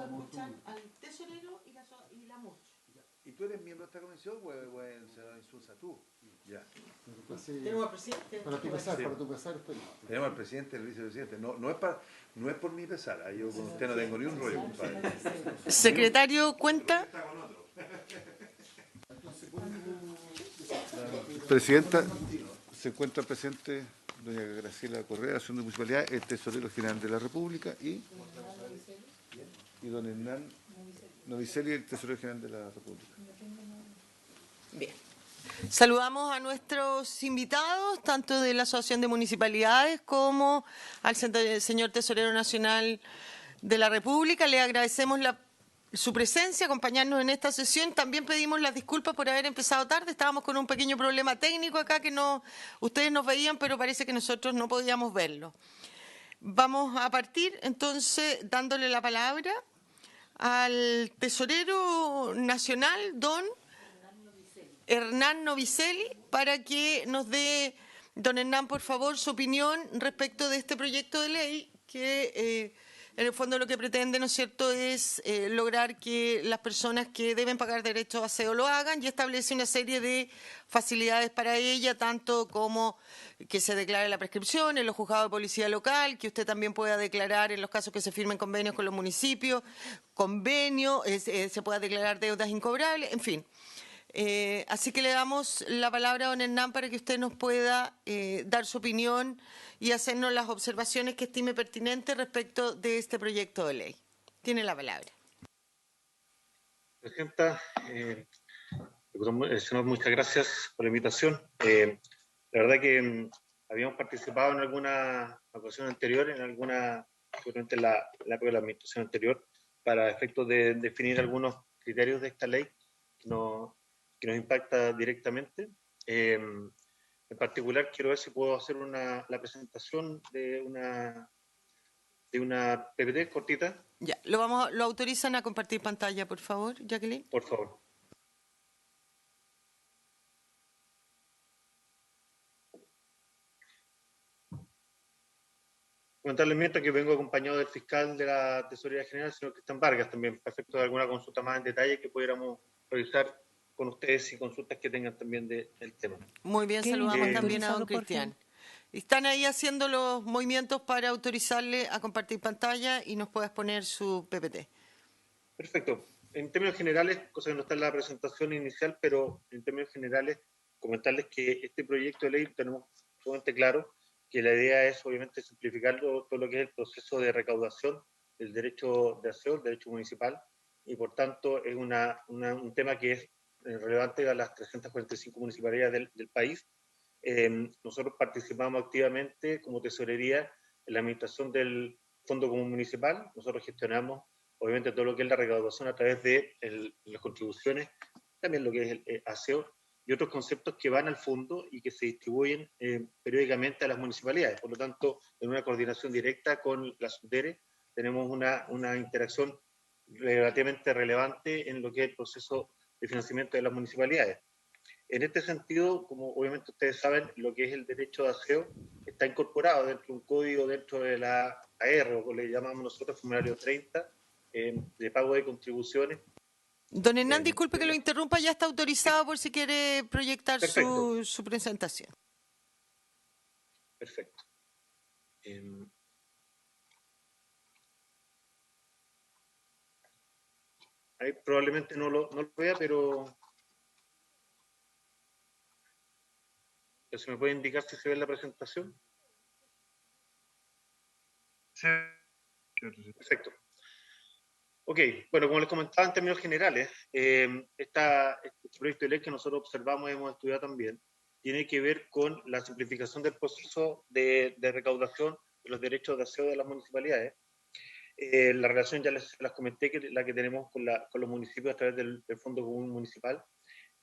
escuchan al tesorero y la MUCH. ¿Y tú eres miembro de esta comisión o se lo insulsa tú? Ya. Tenemos al presidente. Para tu pesar, estoy. Tenemos al presidente y al vicepresidente. No es por mi pesar. Yo con usted no tengo ni un rollo, compadre. Secretario, cuenta. Presidenta, se encuentra presente doña Graciela Correa, Asociación de Municipalidades, el tesorero general de la República y don Hernán Novicelli, el tesorero general de la República. Bien. Saludamos a nuestros invitados, tanto de la Asociación de Municipalidades como al señor Tesorero Nacional de la República. Le agradecemos su presencia, acompañarnos en esta sesión. También pedimos las disculpas por haber empezado tarde. Estábamos con un pequeño problema técnico acá que ustedes nos veían, pero parece que nosotros no podíamos verlo. Vamos a partir entonces dándole la palabra al Tesorero Nacional, don Hernán Novicelli, para que nos dé, don Hernán, por favor, su opinión respecto de este proyecto de ley que en el fondo lo que pretende, ¿no es cierto?, es lograr que las personas que deben pagar derecho a aseo lo hagan y establece una serie de facilidades para ella, tanto como que se declare la prescripción en los juzgados de policía local, que usted también pueda declarar en los casos que se firmen convenios con los municipios, se pueda declarar deudas incobrables, en fin. Así que le damos la palabra a don Hernán para que usted nos pueda dar su opinión y hacernos las observaciones que estime pertinentes respecto de este proyecto de ley. Tiene la palabra. Presidenta, señor, muchas gracias por la invitación. La verdad que habíamos participado en alguna ocasión anterior, seguramente en la época de la administración anterior, para efectos de definir algunos criterios de esta ley que nos impacta directamente. En particular, quiero ver si puedo hacer la presentación de una PPT cortita. Ya, lo autorizan a compartir pantalla, por favor, Jacqueline. Por favor. Comentarles mientras que vengo acompañado del fiscal de la Tesorería General, señor Cristian Vargas, también, para efecto de alguna consulta más en detalle que pudiéramos revisar con ustedes y consultas que tengan también del tema. Muy bien, saludamos también a don Cristian. Están ahí haciendo los movimientos para autorizarle a compartir pantalla y nos puedas poner su PPT. Perfecto. En términos generales, cosa que no está en la presentación inicial, pero en términos generales, comentarles que este proyecto de ley tenemos sumamente claro que la idea es obviamente simplificar todo lo que es el proceso de recaudación del derecho de aseo, el derecho municipal, y por tanto es un tema que es relevante a las 345 municipalidades del país. Nosotros participamos activamente como tesorería en la administración del Fondo Común Municipal. Nosotros gestionamos obviamente todo lo que es la recaudación a través de las contribuciones, también lo que es el aseo y otros conceptos que van al fondo y que se distribuyen periódicamente a las municipalidades. Por lo tanto, en una coordinación directa con la SUDERE tenemos una interacción relativamente relevante en lo que es el proceso de financiamiento de las municipalidades. En este sentido, como obviamente ustedes saben, lo que es el derecho de aseo está incorporado dentro de un código dentro de la AR, o le llamamos nosotros formulario 30, de pago de contribuciones. Don Hernán, disculpe que lo interrumpa, ya está autorizado por si quiere proyectar su presentación. Perfecto. Ahí probablemente no lo vea, pero ¿se me puede indicar si se ve la presentación? Sí. Perfecto. Ok, bueno, como les comentaba en términos generales, este proyecto de ley que nosotros observamos y hemos estudiado también, tiene que ver con la simplificación del proceso de recaudación de los derechos de aseo de las municipalidades. La relación ya las comenté, la que tenemos con los municipios a través del Fondo Común Municipal.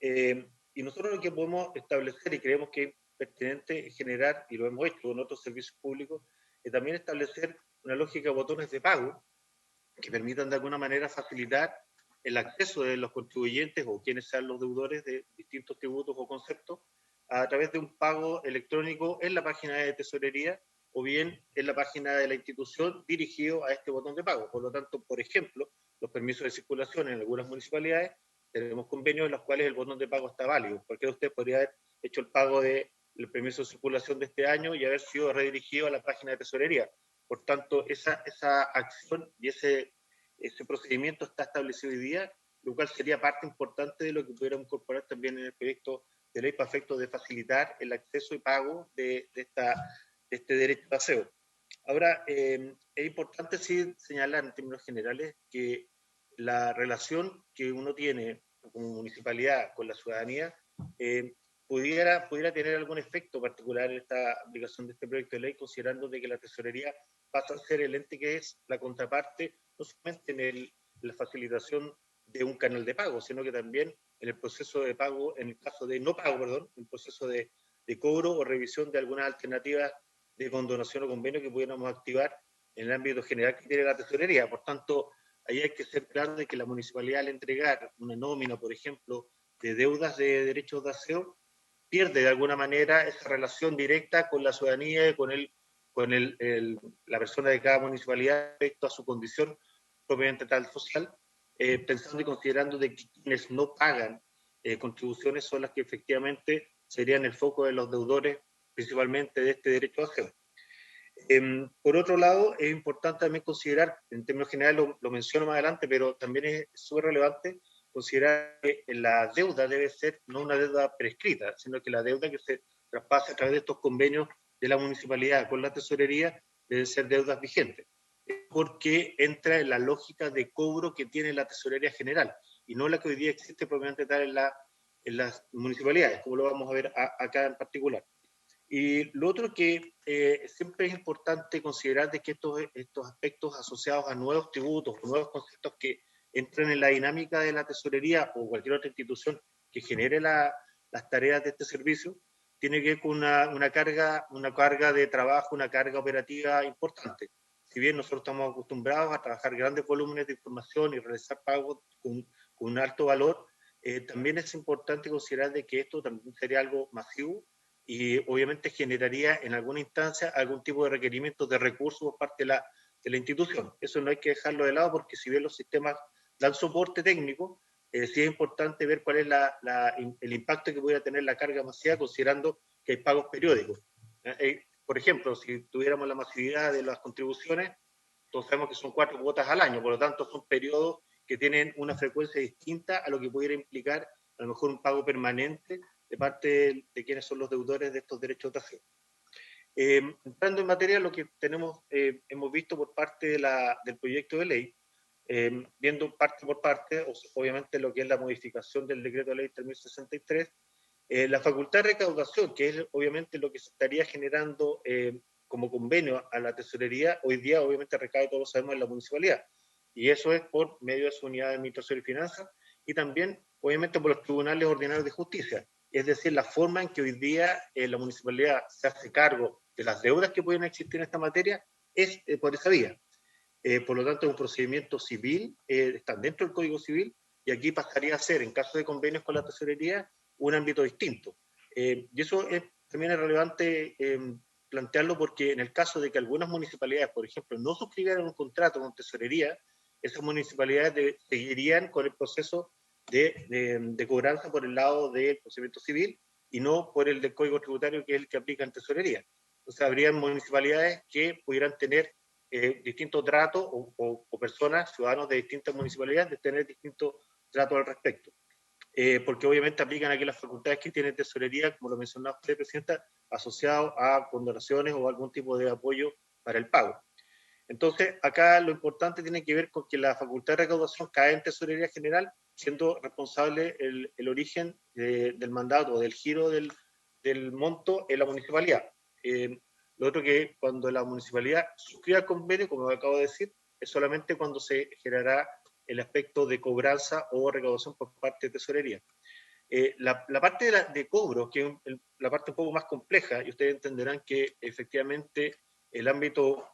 Y nosotros lo que podemos establecer y creemos que es pertinente generar, y lo hemos hecho con otros servicios públicos, es también establecer una lógica de botones de pago que permitan de alguna manera facilitar el acceso de los contribuyentes o quienes sean los deudores de distintos tributos o conceptos a través de un pago electrónico en la página de tesorería o bien en la página de la institución dirigido a este botón de pago. Por lo tanto, por ejemplo, permisos de circulación en algunas municipalidades, tenemos convenios en los cuales el botón de pago está válido. Cualquiera de ustedes podría haber hecho el pago del permiso de circulación de este año y haber sido redirigido a la página de tesorería. Por tanto, esa acción y ese procedimiento está establecido hoy día, lo cual sería parte importante de lo que pudiéramos incorporar también en el proyecto de ley para efectos de facilitar el acceso y pago de este derecho de aseo. Ahora, es importante sí señalar en términos generales que la relación que uno tiene como municipalidad con la ciudadanía pudiera tener algún efecto particular en esta aplicación de este proyecto de ley, considerando de que la tesorería pasa a ser el ente que es la contraparte, no solamente en la facilitación de un canal de pago, sino que también en el proceso de pago, en el caso de no pago, perdón, en el proceso de cobro o revisión de algunas alternativas de condonación o convenio que pudiéramos activar en el ámbito general que tiene la tesorería. Por tanto, ahí hay que ser claro de que la municipalidad, al entregar una nómina, por ejemplo, de deudas de derechos de aseo, pierde de alguna manera esa relación directa con la ciudadanía y con la persona de cada municipalidad respecto a su condición propiamente tal social, pensando y considerando de que quienes no pagan contribuciones son las que efectivamente serían el foco de los deudores, principalmente de este derecho de aseo. Por otro lado, es importante también considerar, en términos generales lo menciono más adelante, pero también es súper relevante considerar que la deuda debe ser no una deuda prescrita, sino que la deuda que se traspasa a través de estos convenios de la municipalidad con la tesorería deben ser deudas vigentes, porque entra en la lógica de cobro que tiene la tesorería general y no la que hoy día existe propiamente tal en las municipalidades, como lo vamos a ver acá en particular. Y lo otro que siempre es importante considerar de que estos aspectos asociados a nuevos tributos, nuevos conceptos que entran en la dinámica de la tesorería o cualquier otra institución que genere las tareas de este servicio, tiene que ver con una carga de trabajo, una carga operativa importante. Si bien nosotros estamos acostumbrados a trabajar grandes volúmenes de información y realizar pagos con un alto valor, también es importante considerar de que esto también sería algo masivo y obviamente generaría en alguna instancia algún tipo de requerimiento de recursos por parte de la institución. Eso no hay que dejarlo de lado porque si bien los sistemas dan soporte técnico, sí es importante ver cuál es el impacto que pudiera tener la carga masiva considerando que hay pagos periódicos. Por ejemplo, si tuviéramos la masividad de las contribuciones, todos sabemos que son 4 cuotas al año, por lo tanto son periodos que tienen una frecuencia distinta a lo que pudiera implicar a lo mejor un pago permanente de parte de quienes son los deudores de estos derechos de aseo. Entrando en materia, lo que hemos visto por parte del proyecto de ley, viendo parte por parte, obviamente lo que es la modificación del decreto de ley 3063, la facultad de recaudación, que es obviamente lo que se estaría generando como convenio a la tesorería, hoy día obviamente recae, todos lo sabemos, en la municipalidad. Y eso es por medio de su unidad de administración y finanzas y también obviamente por los tribunales ordinarios de justicia. Es decir, la forma en que hoy día la municipalidad se hace cargo de las deudas que pueden existir en esta materia es por esa vía. Por lo tanto, es un procedimiento civil, están dentro del Código Civil, y aquí pasaría a ser, en caso de convenios con la tesorería, un ámbito distinto. Y eso también es relevante plantearlo porque en el caso de que algunas municipalidades, por ejemplo, no suscribieran un contrato con tesorería, esas municipalidades seguirían con el proceso de cobranza por el lado del procedimiento civil y no por el del Código Tributario, que es el que aplica en tesorería. Entonces, habría municipalidades que pudieran tener distintos tratos o personas, ciudadanos de distintas municipalidades, de tener distintos tratos al respecto. Porque obviamente aplican aquí las facultades que tiene tesorería, como lo mencionaba usted, Presidenta, asociado a condonaciones o algún tipo de apoyo para el pago. Entonces, acá lo importante tiene que ver con que la facultad de recaudación cae en tesorería general, siendo responsable el origen del mandato o del giro del monto en la municipalidad. Lo otro que cuando la municipalidad suscriba el convenio, como acabo de decir, es solamente cuando se generará el aspecto de cobranza o recaudación por parte de tesorería. La parte de cobro, que es la parte un poco más compleja, y ustedes entenderán que efectivamente el ámbito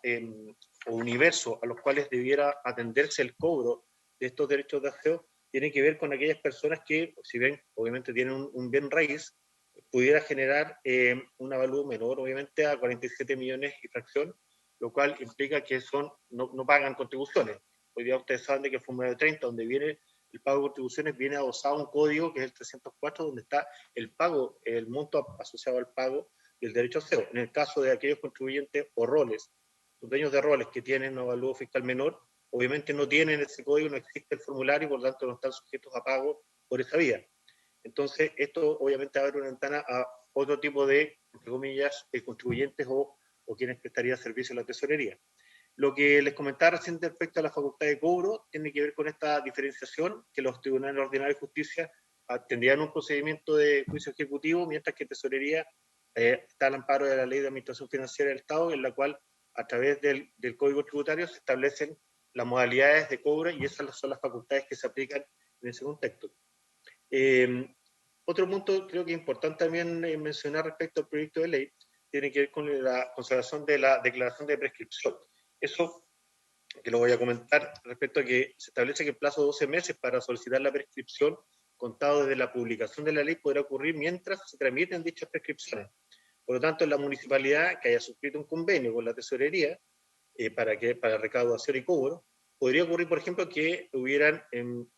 o universo a los cuales debiera atenderse el cobro de estos derechos de aseo tiene que ver con aquellas personas que, si bien obviamente tienen un bien raíz, pudiera generar un avalúo menor, obviamente, a 47 millones y fracción, lo cual implica que no pagan contribuciones. Hoy día ustedes saben de que el formulario 30, donde viene el pago de contribuciones, viene adosado un código que es el 304, donde está el pago, el monto asociado al pago y el derecho a cero. En el caso de aquellos contribuyentes o roles, los dueños de roles que tienen un avalúo fiscal menor, obviamente no tienen ese código, no existe el formulario y por lo tanto no están sujetos a pago por esa vía. Entonces, esto obviamente abre una ventana a otro tipo de, entre comillas, contribuyentes o quienes prestarían servicio a la tesorería. Lo que les comentaba recién respecto a la facultad de cobro tiene que ver con esta diferenciación que los tribunales ordinarios de justicia tendrían un procedimiento de juicio ejecutivo, mientras que tesorería está al amparo de la Ley de Administración Financiera del Estado, en la cual a través del Código Tributario se establecen las modalidades de cobro y esas son las facultades que se aplican en ese contexto. Otro punto creo que es importante también mencionar respecto al proyecto de ley tiene que ver con la conservación de la declaración de prescripción. Eso que lo voy a comentar respecto a que se establece que el plazo de 12 meses para solicitar la prescripción contado desde la publicación de la ley podrá ocurrir mientras se tramiten dichas prescripciones. Por lo tanto, la municipalidad que haya suscrito un convenio con la tesorería para recaudación y cobro, podría ocurrir, por ejemplo, que hubieran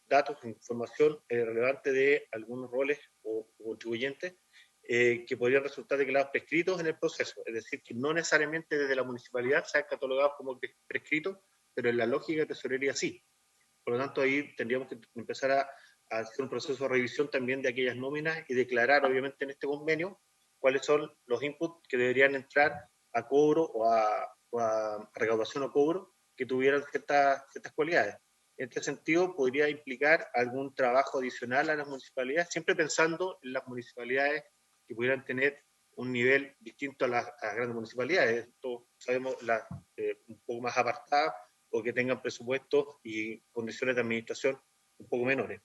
datos, información relevante de algunos roles o contribuyentes que podrían resultar declarados prescritos en el proceso. Es decir, que no necesariamente desde la municipalidad sean catalogados como prescritos, pero en la lógica de tesorería sí. Por lo tanto, ahí tendríamos que empezar a hacer un proceso de revisión también de aquellas nóminas y declarar, obviamente, en este convenio cuáles son los inputs que deberían entrar a cobro o a recaudación o cobro que tuvieran ciertas cualidades. En este sentido, podría implicar algún trabajo adicional a las municipalidades, siempre pensando en las municipalidades que pudieran tener un nivel distinto a las grandes municipalidades. Esto sabemos un poco más apartadas o que tengan presupuestos y condiciones de administración un poco menores.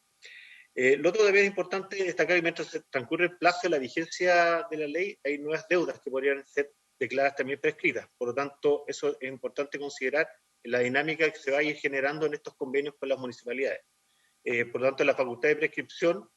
Lo otro también es importante destacar que mientras se transcurre el plazo de la vigencia de la ley, hay nuevas deudas que podrían ser declaradas también prescritas. Por lo tanto, eso es importante considerar en la dinámica que se va a ir generando en estos convenios con las municipalidades. Por lo tanto, la facultad de prescripción,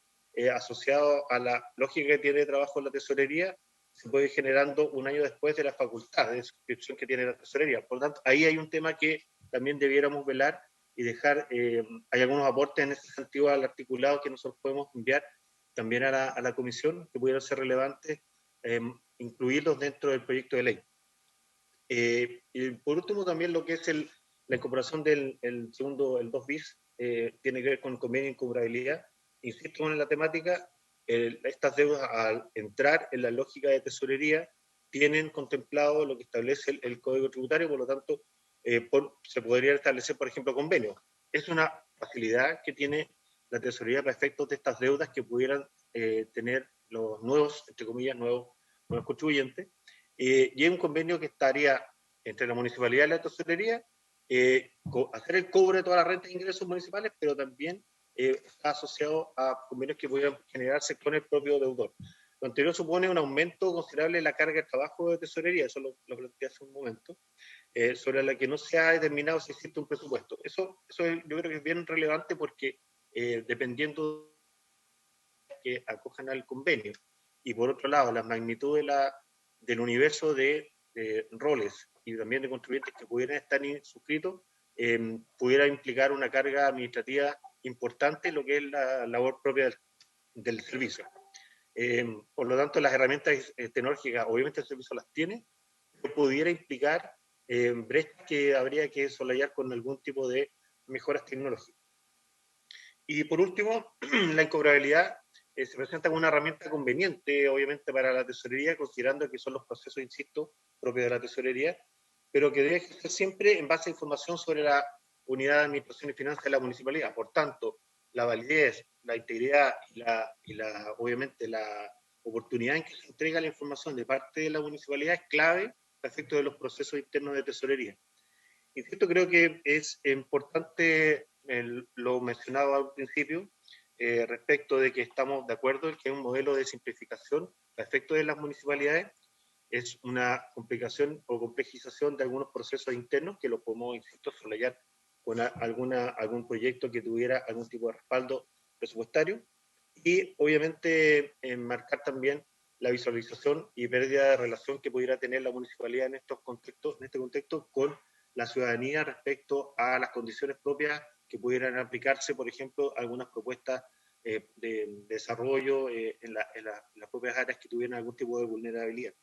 asociado a la lógica que tiene de trabajo en la tesorería, se puede ir generando un año después de la facultad de suscripción que tiene la tesorería. Por lo tanto, ahí hay un tema que también debiéramos velar y dejar, hay algunos aportes en ese sentido al articulado que nosotros podemos enviar también a la comisión, que pudieran ser relevantes, incluirlos dentro del proyecto de ley. Y por último, también lo que es la incorporación del el 2 bis, tiene que ver con convenio de incobrabilidad. Insisto en la temática, estas deudas al entrar en la lógica de tesorería tienen contemplado lo que establece el Código Tributario, por lo tanto, se podría establecer, por ejemplo, convenios. Es una facilidad que tiene la tesorería para efectos de estas deudas que pudieran tener los nuevos, entre comillas, nuevos contribuyentes, y es un convenio que estaría entre la municipalidad y la tesorería, hacer el cobro de todas las rentas e ingresos municipales, pero también está asociado a convenios que pudieran generarse con el propio deudor. Lo anterior supone un aumento considerable de la carga de trabajo de tesorería, eso lo planteé hace un momento, sobre la que no se ha determinado si existe un presupuesto. Eso yo creo que es bien relevante porque dependiendo de que acojan al convenio y por otro lado la magnitud del universo de roles y también de contribuyentes que pudieran estar suscritos, pudiera implicar una carga administrativa importante en lo que es la labor propia del servicio. Por lo tanto, las herramientas tecnológicas, obviamente el servicio las tiene, pero pudiera implicar brechas que habría que solayar con algún tipo de mejoras tecnológicas. Y por último, la incobrabilidad se presenta como una herramienta conveniente, obviamente, para la tesorería, considerando que son los procesos, insisto, propios de la tesorería, pero que debe ser siempre en base a información sobre la unidad de administración y finanzas de la municipalidad. Por tanto, la validez, la integridad y obviamente la oportunidad en que se entrega la información de parte de la municipalidad es clave a efectos de los procesos internos de tesorería. Insisto, creo que es importante lo mencionado al principio, respecto de que estamos de acuerdo en que es un modelo de simplificación a efectos de las municipalidades, es una complicación o complejización de algunos procesos internos que lo podemos, insisto, solayar con algún proyecto que tuviera algún tipo de respaldo presupuestario y obviamente marcar también la visualización y pérdida de relación que pudiera tener la municipalidad en este contexto con la ciudadanía respecto a las condiciones propias que pudieran aplicarse, por ejemplo, algunas propuestas de desarrollo en las propias áreas que tuvieran algún tipo de vulnerabilidad.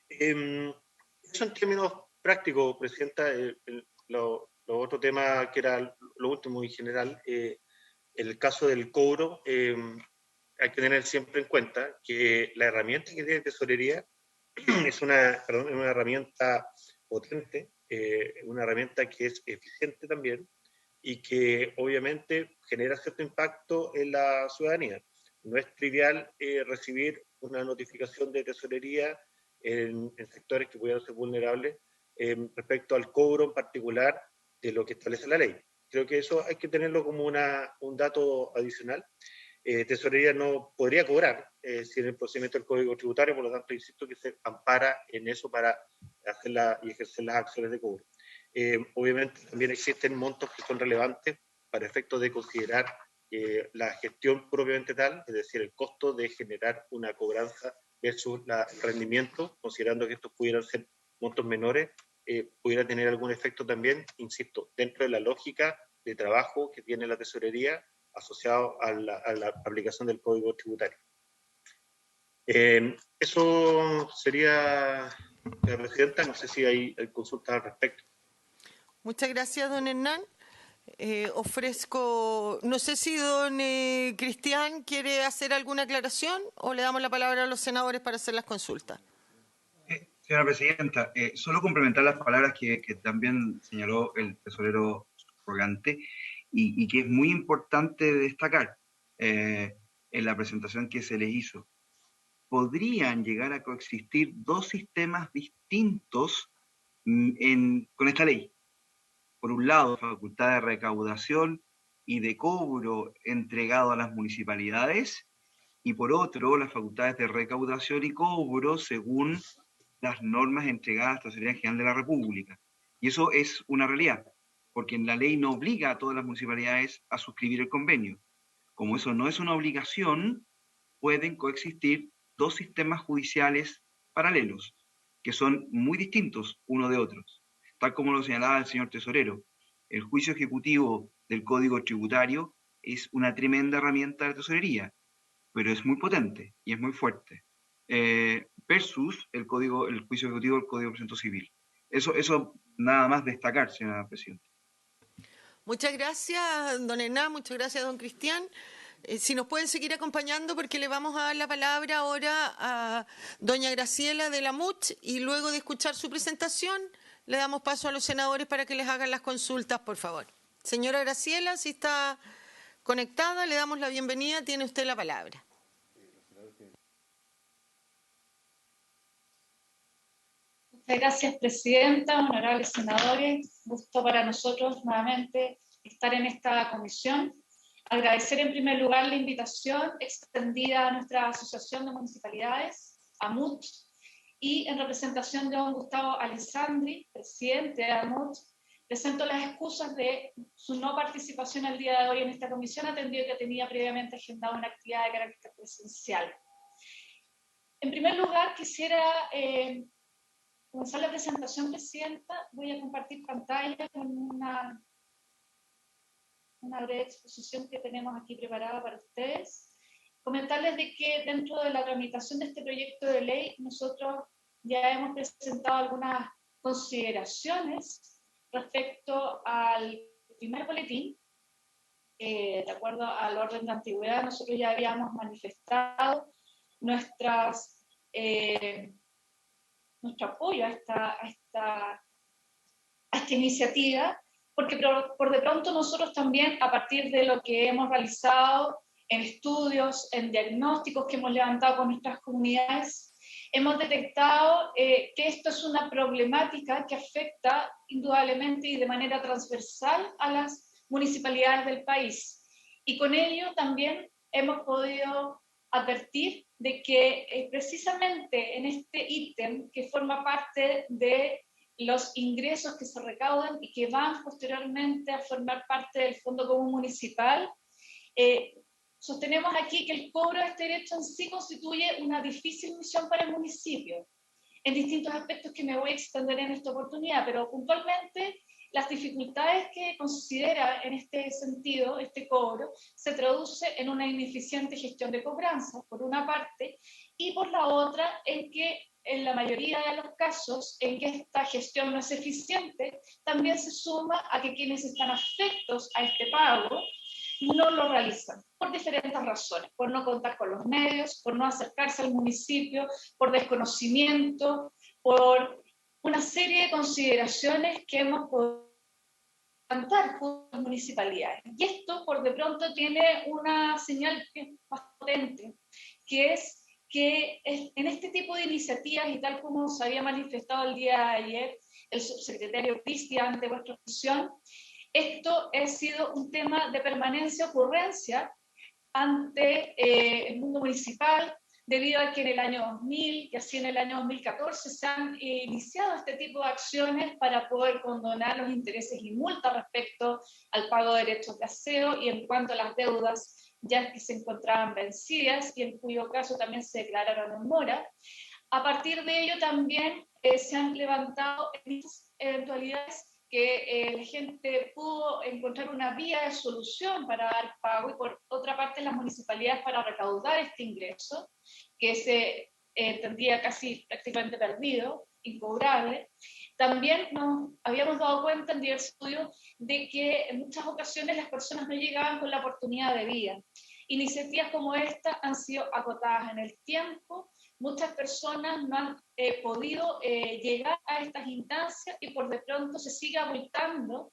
Eso en términos prácticos, Presidenta. Lo otro tema que era lo último en general, el caso del cobro, hay que tener siempre en cuenta que la herramienta que tiene Tesorería es una herramienta potente, una herramienta que es eficiente también y que obviamente genera cierto impacto en la ciudadanía. No es trivial recibir una notificación de Tesorería en sectores que pudieran ser vulnerables respecto al cobro en particular de lo que establece la ley. Creo que eso hay que tenerlo como un dato adicional. Tesorería no podría cobrar sin el procedimiento del Código Tributario, por lo tanto, insisto que se ampara en eso para hacer y ejercer las acciones de cobro. Obviamente también existen montos que son relevantes para efectos de considerar la gestión propiamente tal, es decir, el costo de generar una cobranza versus el rendimiento, considerando que estos pudieran ser montos menores, pudiera tener algún efecto también, insisto, dentro de la lógica de trabajo que tiene la Tesorería asociado a la aplicación del Código Tributario. Eso sería, Presidenta, no sé si hay consultas al respecto. Muchas gracias, don Hernán. No sé si don Cristian quiere hacer alguna aclaración o le damos la palabra a los senadores para hacer las consultas. Señora Presidenta, solo complementar las palabras que también señaló el tesorero rogante y que es muy importante destacar en la presentación que se les hizo. Podrían llegar a coexistir dos sistemas distintos con esta ley. Por un lado, facultad de recaudación y de cobro entregado a las municipalidades, y por otro, las facultades de recaudación y cobro según las normas entregadas a la Tesorería General de la República. Y eso es una realidad, porque la ley no obliga a todas las municipalidades a suscribir el convenio. Como eso no es una obligación, pueden coexistir dos sistemas judiciales paralelos, que son muy distintos uno de otros. Tal como lo señalaba el señor tesorero, el juicio ejecutivo del Código Tributario es una tremenda herramienta de tesorería, pero es muy potente y es muy fuerte, versus el juicio ejecutivo del Código de Procedimiento Civil. Eso nada más destacar, señora Presidenta. Muchas gracias, don Hernán, muchas gracias, don Cristian. Si nos pueden seguir acompañando, porque le vamos a dar la palabra ahora a doña Graciela de la MUCH, y luego de escuchar su presentación, le damos paso a los senadores para que les hagan las consultas, por favor. Señora Graciela, si está conectada, le damos la bienvenida, tiene usted la palabra. Muchas gracias, Presidenta, honorables senadores. Gusto para nosotros nuevamente estar en esta comisión. Agradecer en primer lugar la invitación extendida a nuestra Asociación de Municipalidades, AMUT, y en representación de don Gustavo Alessandri, presidente de AMUT, presento las excusas de su no participación el día de hoy en esta comisión, atendido que tenía previamente agendada una actividad de carácter presencial. En primer lugar, quisiera comenzar la presentación, Presidenta. Voy a compartir pantalla con una breve exposición que tenemos aquí preparada para ustedes. Comentarles de que dentro de la tramitación de este proyecto de ley, nosotros ya hemos presentado algunas consideraciones respecto al primer boletín. De acuerdo al orden de antigüedad, nosotros ya habíamos manifestado nuestro apoyo a esta iniciativa, porque por de pronto nosotros también, a partir de lo que hemos realizado en estudios, en diagnósticos que hemos levantado con nuestras comunidades, hemos detectado que esto es una problemática que afecta indudablemente y de manera transversal a las municipalidades del país. Y con ello también hemos podido advertir de que precisamente en este ítem que forma parte de los ingresos que se recaudan y que van posteriormente a formar parte del Fondo Común Municipal, sostenemos aquí que el cobro de este derecho en sí constituye una difícil misión para el municipio. en distintos aspectos que me voy a extender en esta oportunidad, pero puntualmente las dificultades que considera en este sentido este cobro se traduce en una ineficiente gestión de cobranza, por una parte, y por la otra, en que en la mayoría de los casos en que esta gestión no es eficiente, también se suma a que quienes están afectos a este pago no lo realizan por diferentes razones, por no contar con los medios, por no acercarse al municipio, por desconocimiento, por una serie de consideraciones que hemos podido plantar con las municipalidades. Y esto, por de pronto, tiene una señal que es más potente, que es que en este tipo de iniciativas, y tal como se había manifestado el día de ayer el subsecretario Cristian ante vuestra comisión, esto ha sido un tema de permanencia ocurrencia ante el mundo municipal, debido a que en el año 2000 y así en el año 2014 se han iniciado este tipo de acciones para poder condonar los intereses y multas respecto al pago de derechos de aseo y en cuanto a las deudas ya que se encontraban vencidas y en cuyo caso también se declararon en mora. A partir de ello también se han levantado estas eventualidades que la gente pudo encontrar una vía de solución para dar pago y por otra parte las municipalidades para recaudar este ingreso que se tendría casi prácticamente perdido, incobrable. También nos habíamos dado cuenta en diversos estudios de que en muchas ocasiones las personas no llegaban con la oportunidad de vida. Iniciativas como esta han sido acotadas en el tiempo, muchas personas no han podido llegar a estas instancias y por de pronto se sigue abultando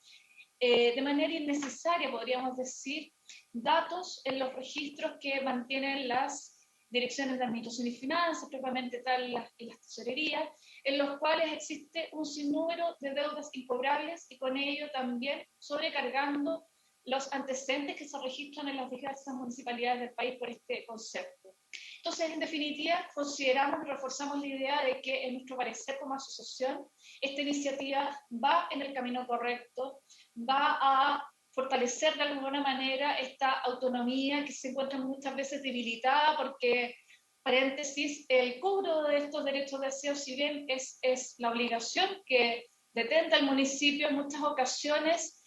de manera innecesaria, podríamos decir, datos en los registros que mantienen las direcciones de administración y finanzas, propiamente tal las tesorerías, en los cuales existe un sinnúmero de deudas incobrables y con ello también sobrecargando los antecedentes que se registran en las diversas municipalidades del país por este concepto. Entonces, en definitiva, consideramos y reforzamos la idea de que, en nuestro parecer como asociación, esta iniciativa va en el camino correcto, va a fortalecer de alguna manera esta autonomía que se encuentra muchas veces debilitada porque, paréntesis, el cobro de estos derechos de aseo, si bien es la obligación que detenta el municipio en muchas ocasiones,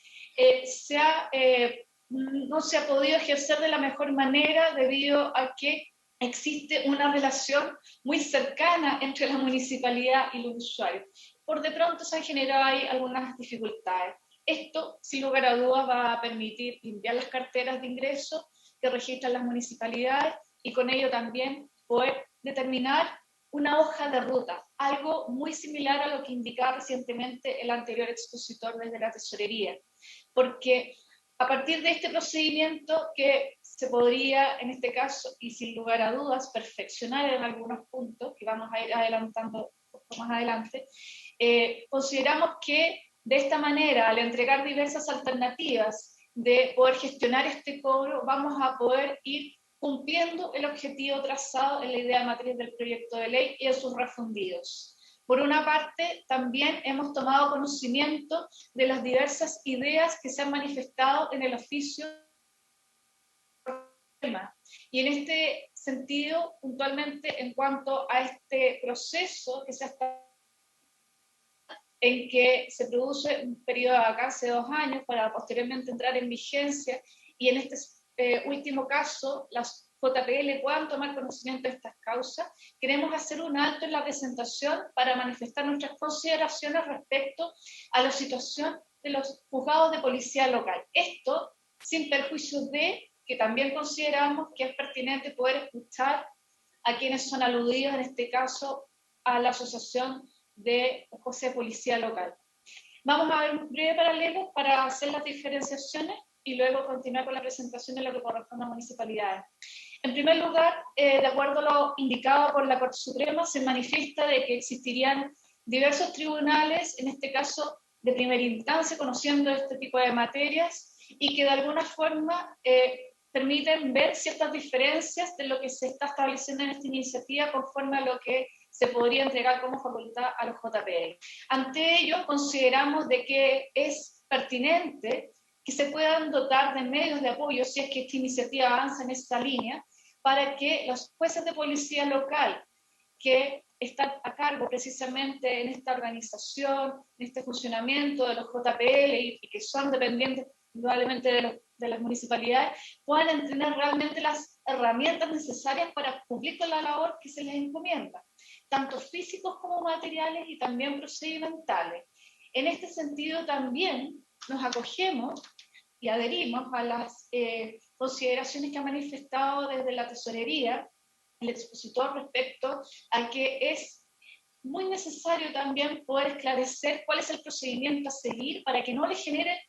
no se ha podido ejercer de la mejor manera debido a que existe una relación muy cercana entre la municipalidad y los usuarios. Por de pronto se han generado ahí algunas dificultades. Esto, sin lugar a dudas, va a permitir limpiar las carteras de ingresos que registran las municipalidades y con ello también poder determinar una hoja de ruta, algo muy similar a lo que indicaba recientemente el anterior expositor desde la tesorería, porque a partir de este procedimiento que se podría, en este caso, y sin lugar a dudas, perfeccionar en algunos puntos, que vamos a ir adelantando un poco más adelante, consideramos que de esta manera, al entregar diversas alternativas de poder gestionar este cobro, vamos a poder ir cumpliendo el objetivo trazado en la idea matriz del proyecto de ley y en sus refundidos. Por una parte, también hemos tomado conocimiento de las diversas ideas que se han manifestado en el oficio. Y en este sentido, puntualmente, en cuanto a este proceso que se está en que se produce un periodo de vacancia de 2 años para posteriormente entrar en vigencia y en este último caso las JPL puedan tomar conocimiento de estas causas, queremos hacer un alto en la presentación para manifestar nuestras consideraciones respecto a la situación de los juzgados de policía local. Esto sin perjuicio de que también consideramos que es pertinente poder escuchar a quienes son aludidos, en este caso a la Asociación de Jueces de Policía Local. Vamos a ver un breve paralelo para hacer las diferenciaciones y luego continuar con la presentación de lo que corresponde a municipalidades. En primer lugar, de acuerdo a lo indicado por la Corte Suprema, se manifiesta de que existirían diversos tribunales, en este caso de primera instancia, conociendo este tipo de materias y que de alguna forma permiten ver ciertas diferencias de lo que se está estableciendo en esta iniciativa conforme a lo que se podría entregar como facultad a los JPL. Ante ello, consideramos de que es pertinente que se puedan dotar de medios de apoyo, si es que esta iniciativa avanza en esta línea, para que los jueces de policía local que están a cargo precisamente en esta organización, en este funcionamiento de los JPL y que son dependientes probablemente de las municipalidades, puedan tener realmente las herramientas necesarias para cumplir con la labor que se les encomienda, tanto físicos como materiales y también procedimentales. En este sentido también nos acogemos y adherimos a las consideraciones que ha manifestado desde la tesorería el expositor respecto a que es muy necesario también poder esclarecer cuál es el procedimiento a seguir para que no le genere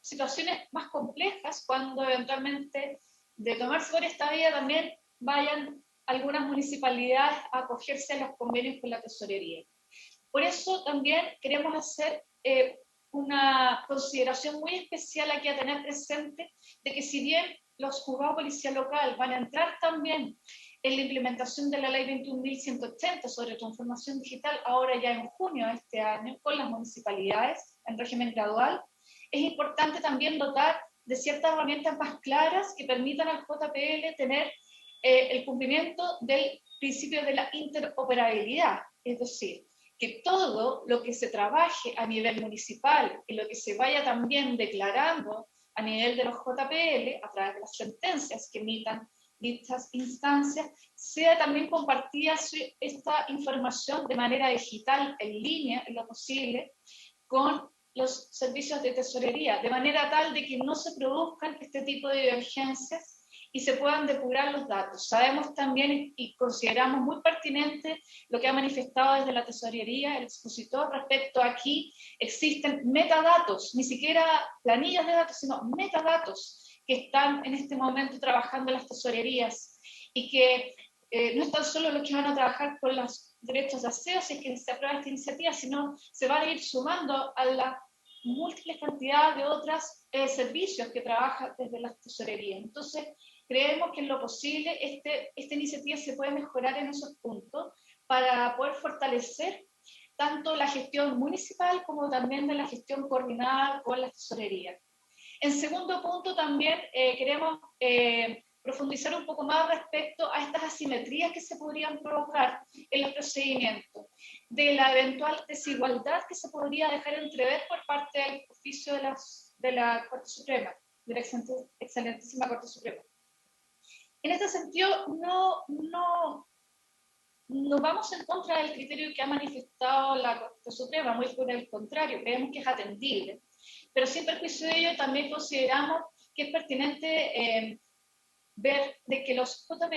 situaciones más complejas cuando eventualmente de tomarse por esta vía también vayan algunas municipalidades a acogerse a los convenios con la tesorería. Por eso también queremos hacer una consideración muy especial aquí a tener presente de que si bien los juzgados de policía local van a entrar también en la implementación de la ley 21.180 sobre transformación digital, ahora ya en junio de este año, con las municipalidades en régimen gradual, es importante también dotar de ciertas herramientas más claras que permitan al JPL tener el cumplimiento del principio de la interoperabilidad, es decir, que todo lo que se trabaje a nivel municipal y lo que se vaya también declarando a nivel de los JPL, a través de las sentencias que emitan dichas instancias, sea también compartida esta información de manera digital, en línea, en lo posible, con los servicios de tesorería, de manera tal de que no se produzcan este tipo de divergencias y se puedan depurar los datos. Sabemos también y consideramos muy pertinente lo que ha manifestado desde la tesorería el expositor respecto a aquí existen metadatos, ni siquiera planillas de datos, sino metadatos que están en este momento trabajando en las tesorerías y que no están solo los que van a trabajar con los derechos de aseo, si es que se aprueba esta iniciativa, sino se van a ir sumando a la múltiples cantidades de otros servicios que trabajan desde las tesorerías. Entonces, creemos que en lo posible esta iniciativa se puede mejorar en esos puntos para poder fortalecer tanto la gestión municipal como también de la gestión coordinada con la tesorería. En segundo punto, también queremos profundizar un poco más respecto a estas asimetrías que se podrían provocar en los procedimientos, de la eventual desigualdad que se podría dejar entrever por parte del oficio de la Corte Suprema, de la excelentísima Corte Suprema. En este sentido, no vamos en contra del criterio que ha manifestado la Corte Suprema, muy por el contrario, creemos que es atendible, pero sin perjuicio de ello también consideramos que es pertinente ver de que los JPL,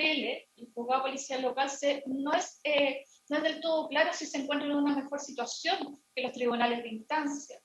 el juzgado policial local, no es del todo claro si se encuentran en una mejor situación que los tribunales de instancia,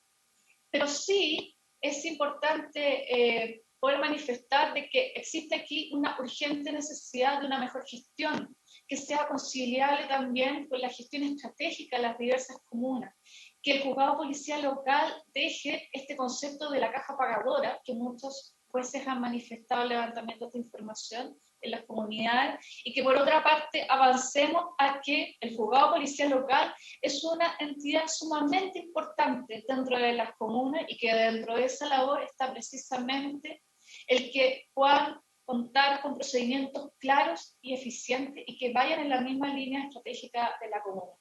pero sí es importante poder manifestar de que existe aquí una urgente necesidad de una mejor gestión, que sea conciliable también con la gestión estratégica de las diversas comunas, que el juzgado policial local deje este concepto de la caja pagadora, que muchos jueces han manifestado levantamientos de información en las comunidades, y que por otra parte avancemos a que el juzgado policial local es una entidad sumamente importante dentro de las comunas y que dentro de esa labor está precisamente el que puedan contar con procedimientos claros y eficientes y que vayan en la misma línea estratégica de la comuna.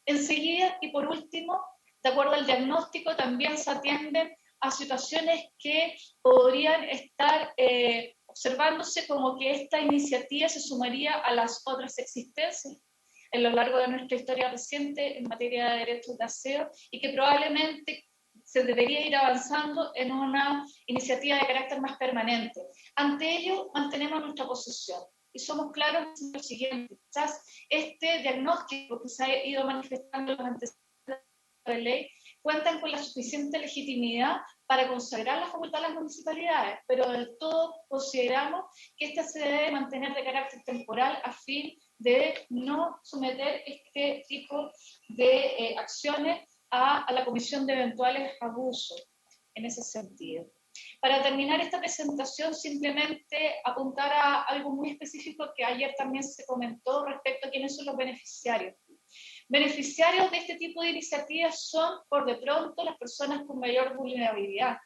Enseguida, y por último, de acuerdo al diagnóstico, también se atienden a situaciones que podrían estar observándose como que esta iniciativa se sumaría a las otras existencias en lo largo de nuestra historia reciente en materia de derechos de aseo y que probablemente se debería ir avanzando en una iniciativa de carácter más permanente. Ante ello, mantenemos nuestra posición y somos claros en lo siguiente. Quizás este diagnóstico que se ha ido manifestando en los antecedentes de la ley cuentan con la suficiente legitimidad para consagrar la facultad de las municipalidades, pero del todo consideramos que esta se debe mantener de carácter temporal a fin de no someter este tipo de acciones a la comisión de eventuales abusos en ese sentido. Para terminar esta presentación, simplemente apuntar a algo muy específico que ayer también se comentó respecto a quiénes son los beneficiarios. Beneficiarios de este tipo de iniciativas son, por de pronto, las personas con mayor vulnerabilidad,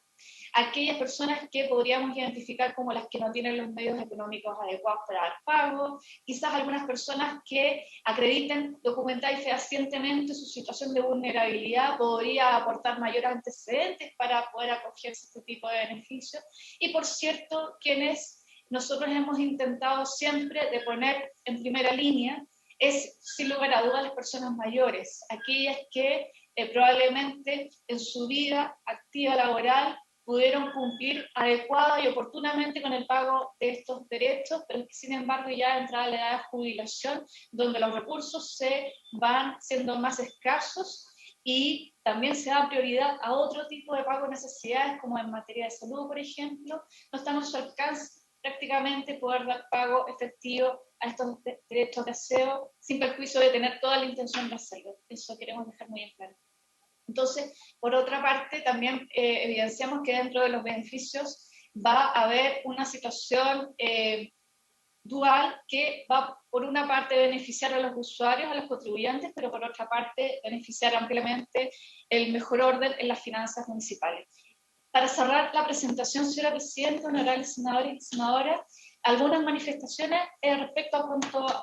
aquellas personas que podríamos identificar como las que no tienen los medios económicos adecuados para dar pago, quizás algunas personas que acrediten documental y fehacientemente su situación de vulnerabilidad podría aportar mayores antecedentes para poder acogerse a este tipo de beneficios. Y por cierto, quienes nosotros hemos intentado siempre de poner en primera línea es, sin lugar a dudas, las personas mayores, aquellas que probablemente en su vida activa laboral pudieron cumplir adecuada y oportunamente con el pago de estos derechos, pero que sin embargo ya entrada la edad de jubilación, donde los recursos se van siendo más escasos y también se da prioridad a otro tipo de pago de necesidades, como en materia de salud, por ejemplo, no está a su alcance prácticamente poder dar pago efectivo a estos derechos de aseo sin perjuicio de tener toda la intención de hacerlo. Eso queremos dejar muy en claro. Entonces, por otra parte, también evidenciamos que dentro de los beneficios va a haber una situación dual que va, por una parte, beneficiar a los usuarios, a los contribuyentes, pero por otra parte, beneficiar ampliamente el mejor orden en las finanzas municipales. Para cerrar la presentación, señora Presidenta, honorables senadores y senadoras, algunas manifestaciones respecto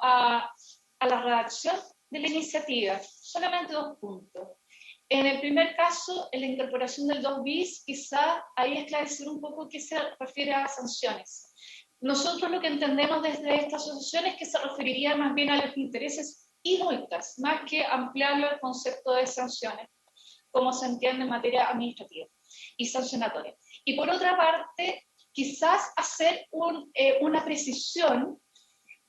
a la redacción de la iniciativa. Solamente 2 puntos. En el primer caso, en la incorporación del 2 bis, quizá ahí esclarecer un poco qué se refiere a sanciones. Nosotros lo que entendemos desde esta asociación es que se referiría más bien a los intereses y multas, más que ampliarlo al concepto de sanciones, como se entiende en materia administrativa y sancionatoria. Y por otra parte, quizás hacer una precisión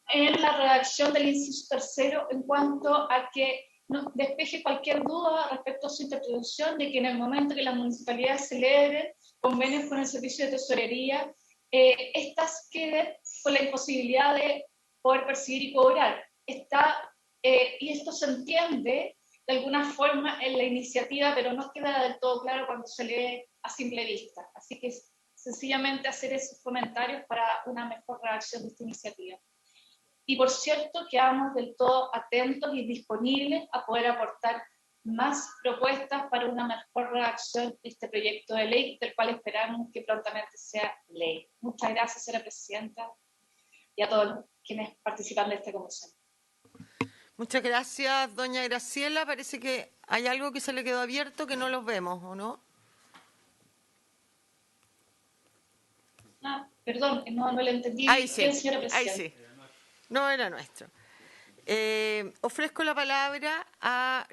en la redacción del inciso tercero en cuanto a que no despeje cualquier duda respecto a su interpretación de que en el momento que las municipalidades celebren convenios con el servicio de tesorería, estas queden con la imposibilidad de poder percibir y cobrar. Y esto se entiende de alguna forma en la iniciativa, pero no queda del todo claro cuando se lee a simple vista. Así que sencillamente hacer esos comentarios para una mejor redacción de esta iniciativa. Y por cierto, quedamos del todo atentos y disponibles a poder aportar más propuestas para una mejor redacción de este proyecto de ley, del cual esperamos que prontamente sea ley. Muchas gracias, señora Presidenta, y a todos quienes participan de esta comisión. Muchas gracias, doña Graciela. Parece que hay algo que se le quedó abierto que no los vemos, ¿o no? Ah, perdón, no lo entendí. Ahí sí, Señora Presidenta. ahí sí. No era nuestro. Ofrezco la palabra a...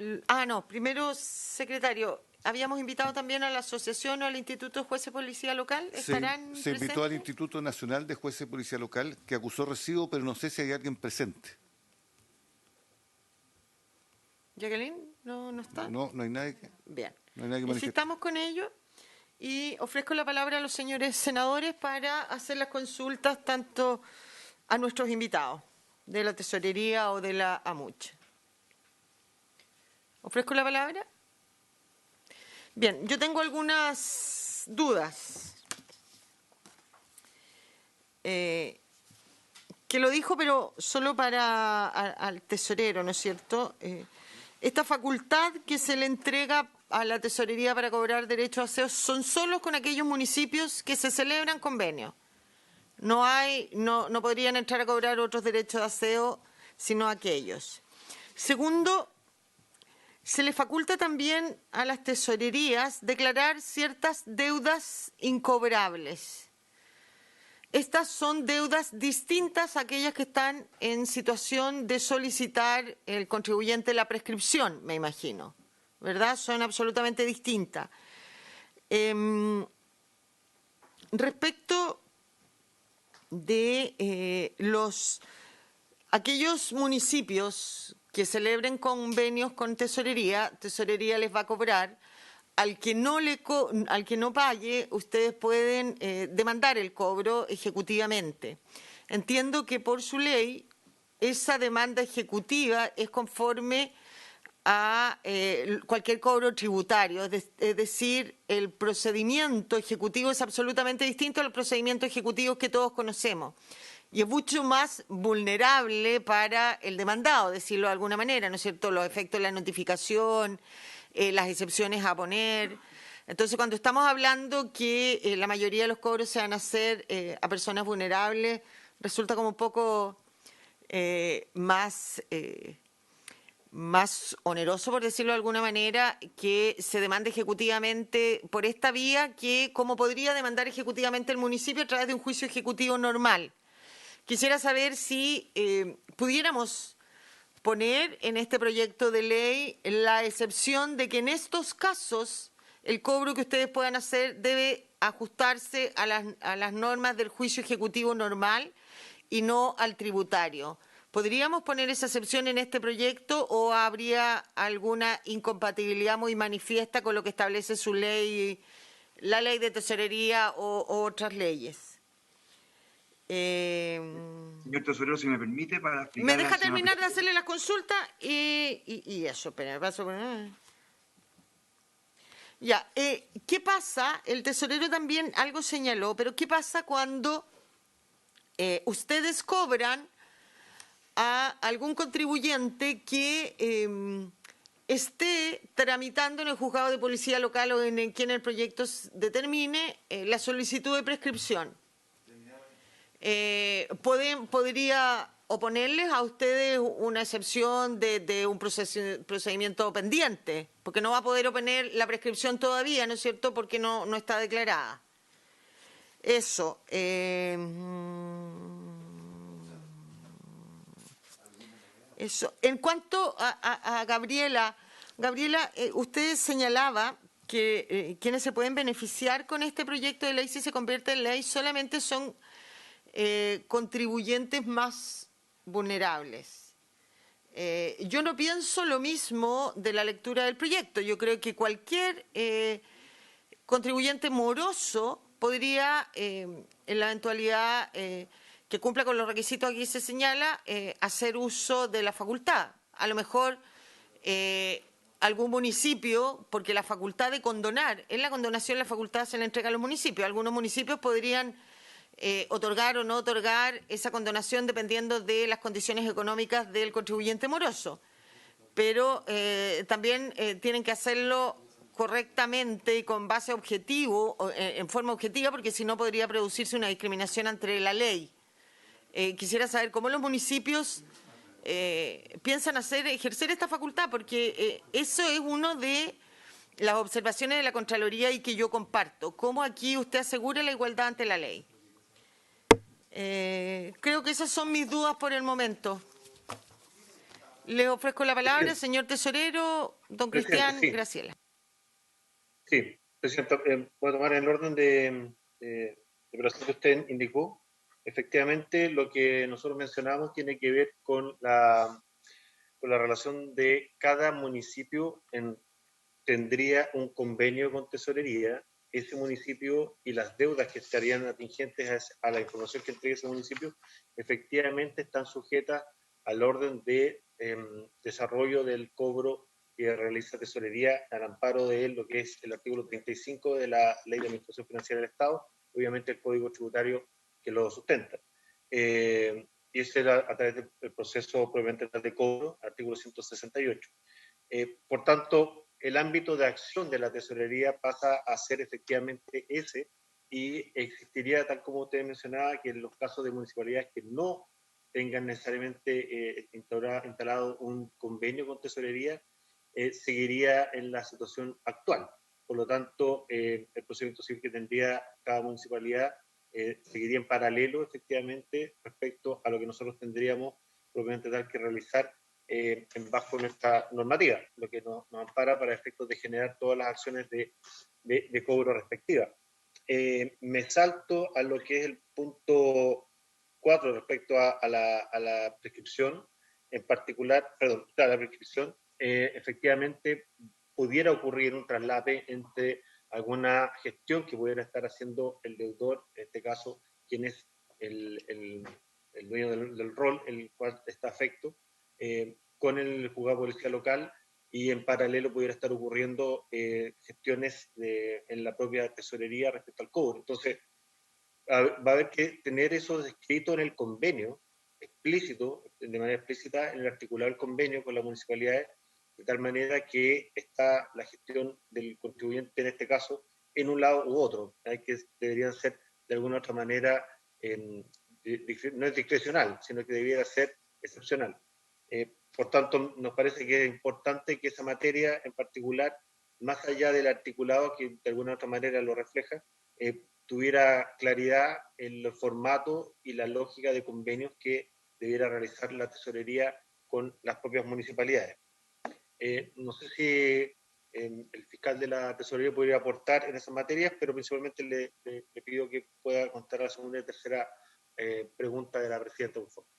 no, primero, secretario, habíamos invitado también a la asociación o al Instituto de Jueces de Policía Local. ¿Estarán se invitó presentes? al Instituto Nacional de Jueces de Policía Local, que acusó recibo, pero no sé si hay alguien presente. ¿Jacqueline? ¿No está? No, no hay nadie que... Bien. No hay nadie que manifieste. Estamos con ello y ofrezco la palabra a los señores senadores para hacer las consultas tanto a nuestros invitados de la Tesorería o de la AMUCH. ¿Ofrezco la palabra? Bien, yo tengo algunas dudas. Que lo dijo, pero solo para al tesorero, ¿no es cierto? Esta facultad que se le entrega a la Tesorería para cobrar derechos de aseo son solo con aquellos municipios que se celebran convenios. No podrían entrar a cobrar otros derechos de aseo sino aquellos. Segundo, se le faculta también a las tesorerías declarar ciertas deudas incobrables. Estas son deudas distintas a aquellas que están en situación de solicitar el contribuyente la prescripción, me imagino, ¿verdad? Son absolutamente distintas. Respecto de aquellos municipios que celebren convenios con tesorería les va a cobrar. Al que no pague, ustedes pueden demandar el cobro ejecutivamente. Entiendo que por su ley esa demanda ejecutiva es conforme a cualquier cobro tributario, es decir, el procedimiento ejecutivo es absolutamente distinto a los procedimientos ejecutivos que todos conocemos y es mucho más vulnerable para el demandado, decirlo de alguna manera, ¿no es cierto?, los efectos de la notificación, las excepciones a poner, Entonces, cuando estamos hablando que la mayoría de los cobros se van a hacer a personas vulnerables, resulta como un poco más oneroso, por decirlo de alguna manera, que se demande ejecutivamente por esta vía que como podría demandar ejecutivamente el municipio a través de un juicio ejecutivo normal. Quisiera saber si pudiéramos poner en este proyecto de ley la excepción de que en estos casos el cobro que ustedes puedan hacer debe ajustarse a las normas del juicio ejecutivo normal y no al tributario. ¿Podríamos poner esa excepción en este proyecto o habría alguna incompatibilidad muy manifiesta con lo que establece su ley, la ley de tesorería o otras leyes? Señor tesorero, si me permite, para explicarle ¿Me a la deja señora terminar de presidenta. hacerle las consultas? Y eso, espera, me paso por... Ya, ¿qué pasa? El tesorero también algo señaló, pero ¿qué pasa cuando ustedes cobran a algún contribuyente que esté tramitando en el juzgado de policía local o en quien el proyecto determine la solicitud de prescripción? ¿Podría oponerles a ustedes una excepción de un procedimiento pendiente? Porque no va a poder oponer la prescripción todavía, ¿no es cierto?, porque no está declarada. Eso. Eso. En cuanto a Gabriela, usted señalaba que quienes se pueden beneficiar con este proyecto de ley si se convierte en ley solamente son contribuyentes más vulnerables. Yo no pienso lo mismo de la lectura del proyecto. Yo creo que cualquier contribuyente moroso podría, en la eventualidad que cumpla con los requisitos aquí se señala, hacer uso de la facultad. A lo mejor algún municipio, porque la facultad de condonar, en la condonación la facultad se le entrega a los municipios. Algunos municipios podrían otorgar o no otorgar esa condonación dependiendo de las condiciones económicas del contribuyente moroso. Pero también tienen que hacerlo correctamente y con base objetivo, en forma objetiva, porque si no podría producirse una discriminación ante la ley. Quisiera saber cómo los municipios piensan ejercer esta facultad, porque eso es uno de las observaciones de la Contraloría y que yo comparto. ¿Cómo aquí usted asegura la igualdad ante la ley? Creo que esas son mis dudas por el momento. Le ofrezco la palabra, señor tesorero, don Cristian Sí. Graciela. Sí, Presidenta, voy a tomar el orden de operación que usted indicó. Efectivamente, lo que nosotros mencionamos tiene que ver con la relación de cada municipio tendría un convenio con tesorería. Ese municipio y las deudas que estarían atingentes a la información que entregue ese municipio efectivamente están sujetas al orden de desarrollo del cobro que realiza tesorería al amparo de lo que es el artículo 35 de la Ley de Administración Financiera del Estado, obviamente el Código Tributario que lo sustenta. Y eso era a través del proceso probablemente de cobro, artículo 168. Por tanto, el ámbito de acción de la tesorería pasa a ser efectivamente ese y existiría, tal como usted mencionaba, que en los casos de municipalidades que no tengan necesariamente instalado un convenio con tesorería, seguiría en la situación actual. Por lo tanto, el procedimiento civil que tendría cada municipalidad seguiría en paralelo, efectivamente, respecto a lo que nosotros tendríamos propiamente tal que realizar bajo nuestra normativa, lo que nos ampara para efectos de generar todas las acciones de cobro respectivas. Me salto a lo que es el punto 4 respecto a la prescripción, en particular, perdón, a la prescripción, efectivamente pudiera ocurrir un traslape entre alguna gestión que pudiera estar haciendo el deudor, en este caso, quien es el dueño del rol, el cual está afecto, con el juzgado de policía local y en paralelo pudiera estar ocurriendo gestiones en la propia tesorería respecto al cobro. Entonces, va a haber que tener eso descrito en el convenio, explícito, de manera explícita, en el articulado del convenio con las municipalidades, de tal manera que está la gestión del contribuyente en este caso en un lado u otro, que deberían ser de alguna otra manera, no es discrecional, sino que debiera ser excepcional. Por tanto, nos parece que es importante que esa materia en particular, más allá del articulado que de alguna otra manera lo refleja, tuviera claridad en el formato y la lógica de convenios que debiera realizar la tesorería con las propias municipalidades. No sé si el fiscal de la tesorería podría aportar en esas materias, pero principalmente le pido que pueda contar la segunda y tercera pregunta de la presidenta, por favor.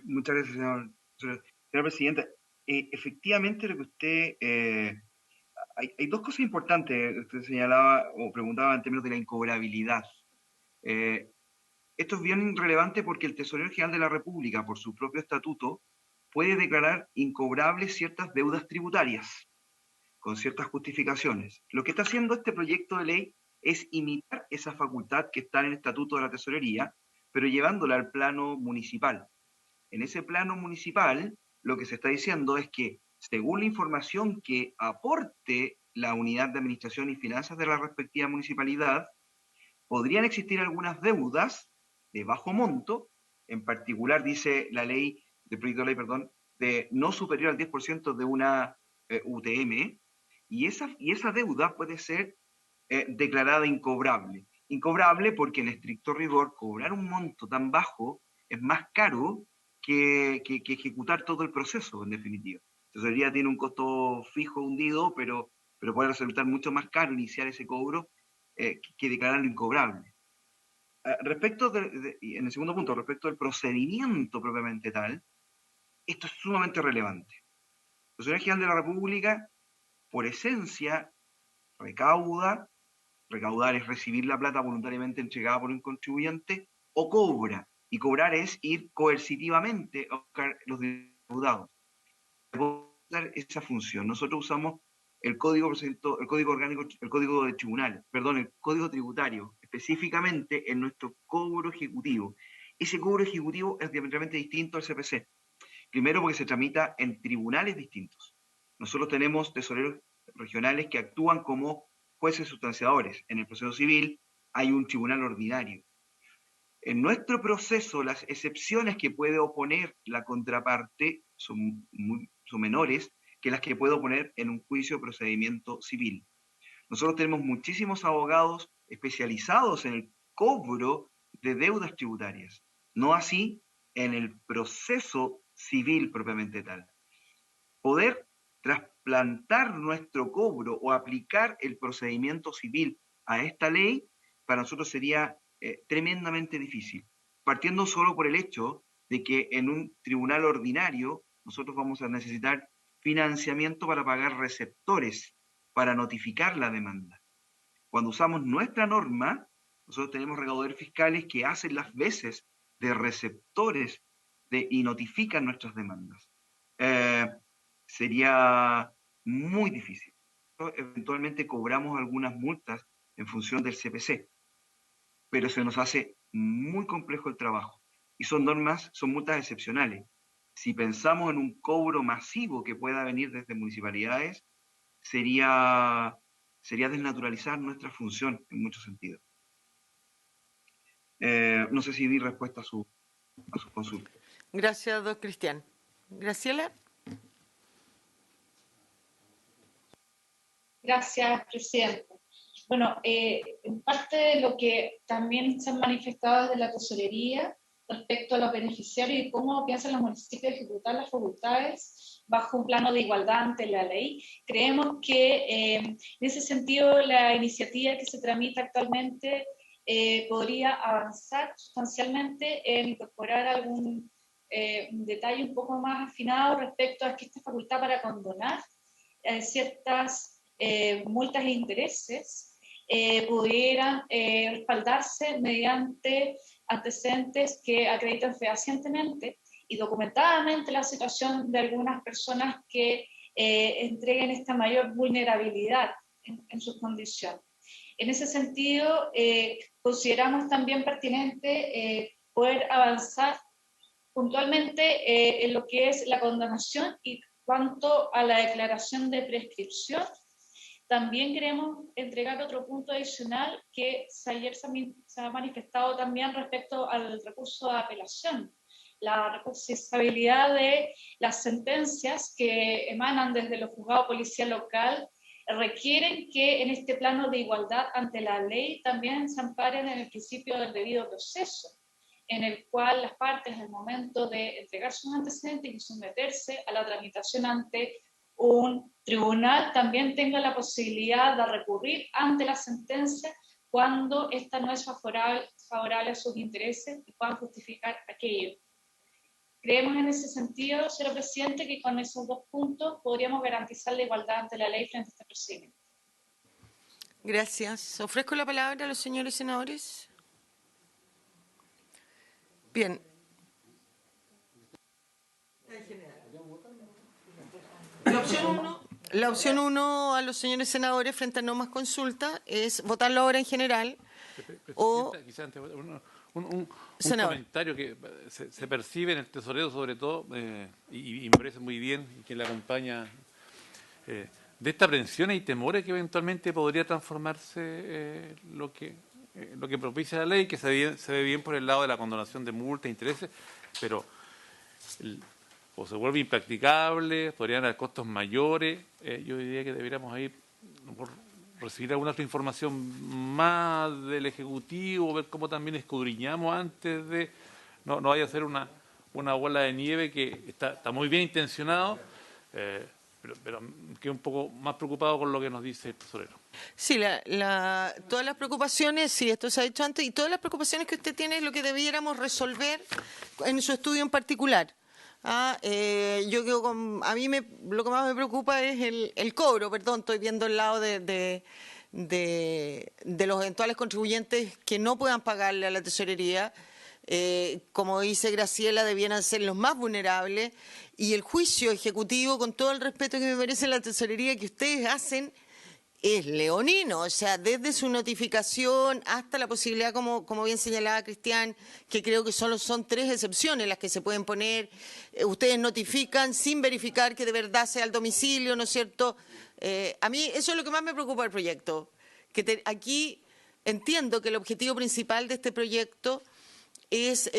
Muchas gracias, señora presidenta. Efectivamente, lo que usted... hay dos cosas importantes. Usted señalaba o preguntaba en términos de la incobrabilidad. Esto es bien relevante porque el Tesorero General de la República, por su propio estatuto, puede declarar incobrables ciertas deudas tributarias, con ciertas justificaciones. Lo que está haciendo este proyecto de ley es imitar esa facultad que está en el estatuto de la tesorería, pero llevándola al plano municipal. En ese plano municipal, lo que se está diciendo es que, según la información que aporte la unidad de administración y finanzas de la respectiva municipalidad, podrían existir algunas deudas de bajo monto, en particular dice la ley, el proyecto de ley, perdón, de no superior al 10% de una UTM, y esa deuda puede ser declarada incobrable. Incobrable porque en estricto rigor cobrar un monto tan bajo es más caro que ejecutar todo el proceso, en definitiva. La tesorería tiene un costo fijo hundido, pero puede resultar mucho más caro iniciar ese cobro que declararlo incobrable. Respecto en el segundo punto, respecto del procedimiento propiamente tal, esto es sumamente relevante. La Tesorería General de la República, por esencia, recaudar es recibir la plata voluntariamente entregada por un contribuyente, o cobra. Y cobrar es ir coercitivamente a buscar los deudados. Esa función. Nosotros usamos el código orgánico, el código de tribunal, perdón, el código tributario, específicamente en nuestro cobro ejecutivo. Ese cobro ejecutivo es diametralmente distinto al CPC. Primero porque se tramita en tribunales distintos. Nosotros tenemos tesoreros regionales que actúan como jueces sustanciadores. En el proceso civil hay un tribunal ordinario. En nuestro proceso, las excepciones que puede oponer la contraparte son menores que las que puede oponer en un juicio o procedimiento civil. Nosotros tenemos muchísimos abogados especializados en el cobro de deudas tributarias, no así en el proceso civil propiamente tal. Poder trasplantar nuestro cobro o aplicar el procedimiento civil a esta ley, para nosotros sería tremendamente difícil, partiendo solo por el hecho de que en un tribunal ordinario nosotros vamos a necesitar financiamiento para pagar receptores, para notificar la demanda. Cuando usamos nuestra norma, nosotros tenemos recaudadores fiscales que hacen las veces de receptores y notifican nuestras demandas. Sería muy difícil. Eventualmente cobramos algunas multas en función del CPC, pero se nos hace muy complejo el trabajo. Y son multas excepcionales. Si pensamos en un cobro masivo que pueda venir desde municipalidades, sería desnaturalizar nuestra función en muchos sentidos. No sé si di respuesta a su consulta. Gracias, don Cristian. Graciela. Gracias, presidente. Bueno, en parte de lo que también se han manifestado desde la tesorería respecto a los beneficiarios y cómo piensan los municipios ejecutar las facultades bajo un plano de igualdad ante la ley, creemos que en ese sentido la iniciativa que se tramita actualmente podría avanzar sustancialmente en incorporar algún detalle un poco más afinado respecto a que esta facultad para condonar ciertas multas e intereses pudieran respaldarse mediante antecedentes que acreditan fehacientemente y documentadamente la situación de algunas personas que entreguen esta mayor vulnerabilidad en sus condiciones. En ese sentido, consideramos también pertinente poder avanzar puntualmente en lo que es la condonación y cuanto a la declaración de prescripción, también queremos entregar otro punto adicional que ayer se ha manifestado también respecto al recurso de apelación. La recursabilidad de las sentencias que emanan desde los juzgados de policía local requieren que en este plano de igualdad ante la ley también se amparen en el principio del debido proceso, en el cual las partes al momento de entregar sus antecedentes y someterse a la tramitación ante un tribunal también tengan la posibilidad de recurrir ante la sentencia cuando ésta no es favorable a sus intereses y puedan justificar aquello. Creemos en ese sentido, señor presidente, que con esos dos puntos podríamos garantizar la igualdad ante la ley frente a este procedimiento. Gracias. Ofrezco la palabra a los señores senadores. Bien. La opción 1 a los señores senadores frente a no más consulta es votarlo ahora en general o... Un Senador. comentario que se percibe en el tesorero sobre todo, y me parece muy bien, y que le acompaña, de esta aprensiones y temores que eventualmente podría transformarse lo que propicia la ley, que se ve bien por el lado de la condonación de multas e intereses, pero o se vuelve impracticable, podrían haber costos mayores. Yo diría que deberíamos ahí por recibir alguna otra información más del Ejecutivo, ver cómo también escudriñamos antes de... No vaya a ser una bola de nieve que está muy bien intencionado, pero quedo un poco más preocupado con lo que nos dice el tesorero. Sí, todas las preocupaciones, sí, esto se ha dicho antes, y todas las preocupaciones que usted tiene es lo que debiéramos resolver en su estudio en particular. Yo quedo a mí lo que más me preocupa es el cobro, perdón, estoy viendo el lado de los eventuales contribuyentes que no puedan pagarle a la tesorería. Como dice Graciela, debieran ser los más vulnerables, y el juicio ejecutivo, con todo el respeto que me merece la tesorería que ustedes hacen, es leonino, o sea, desde su notificación hasta la posibilidad, como bien señalaba Cristian, que creo que solo son 3 excepciones las que se pueden poner. Ustedes notifican sin verificar que de verdad sea el domicilio, ¿no es cierto? A mí eso es lo que más me preocupa del proyecto. Aquí entiendo que el objetivo principal de este proyecto es,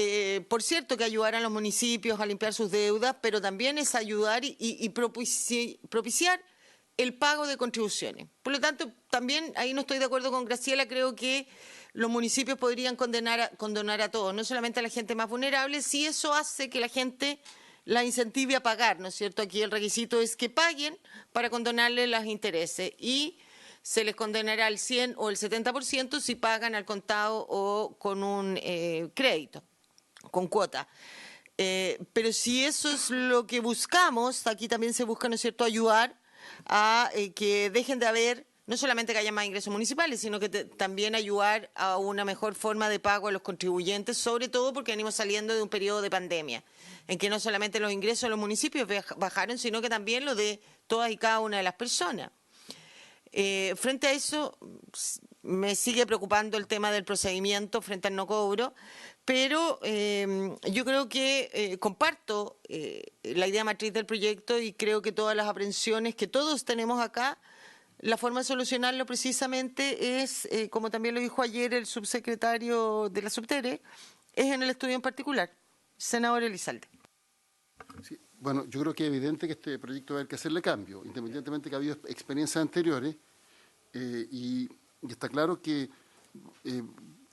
por cierto, que ayudar a los municipios a limpiar sus deudas, pero también es ayudar y propiciar el pago de contribuciones. Por lo tanto, también ahí no estoy de acuerdo con Graciela, creo que los municipios podrían condonar a todos, no solamente a la gente más vulnerable, si eso hace que la gente la incentive a pagar, ¿no es cierto? Aquí el requisito es que paguen para condonarle los intereses, y se les condenará el 100 o el 70% si pagan al contado o con un crédito, con cuota. Pero si eso es lo que buscamos, aquí también se busca, ¿no es cierto?, ayudar a que dejen de haber, no solamente que haya más ingresos municipales, sino que también ayudar a una mejor forma de pago a los contribuyentes, sobre todo porque venimos saliendo de un periodo de pandemia, en que no solamente los ingresos de los municipios bajaron, sino que también lo de todas y cada una de las personas. Frente a eso, me sigue preocupando el tema del procedimiento frente al no cobro, pero yo creo que comparto la idea matriz del proyecto, y creo que todas las aprensiones que todos tenemos acá, la forma de solucionarlo precisamente es, como también lo dijo ayer el subsecretario de la Subtere, es en el estudio en particular. Senador Elizalde. Sí, bueno, yo creo que es evidente que este proyecto va a haber que hacerle cambio, independientemente que ha habido experiencias anteriores, y está claro que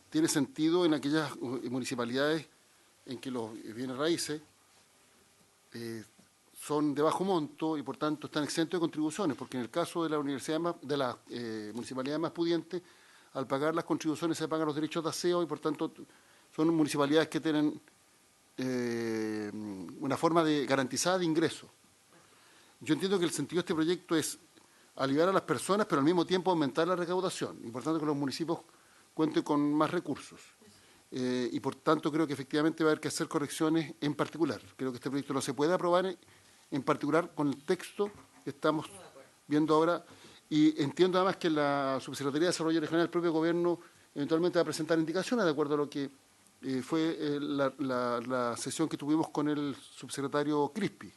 tiene sentido en aquellas municipalidades en que los bienes raíces son de bajo monto y por tanto están exentos de contribuciones, porque en el caso de la municipalidad más pudiente, al pagar las contribuciones se pagan los derechos de aseo, y por tanto son municipalidades que tienen una forma garantizada de ingreso. Yo entiendo que el sentido de este proyecto es aliviar a las personas, pero al mismo tiempo aumentar la recaudación, y por tanto que los municipios cuenten con más recursos. Y por tanto creo que efectivamente va a haber que hacer correcciones en particular. Creo que este proyecto no se puede aprobar en particular con el texto que estamos viendo ahora, y entiendo además que la Subsecretaría de Desarrollo Regional del propio Gobierno eventualmente va a presentar indicaciones de acuerdo a lo que fue la sesión que tuvimos con el subsecretario Crispi.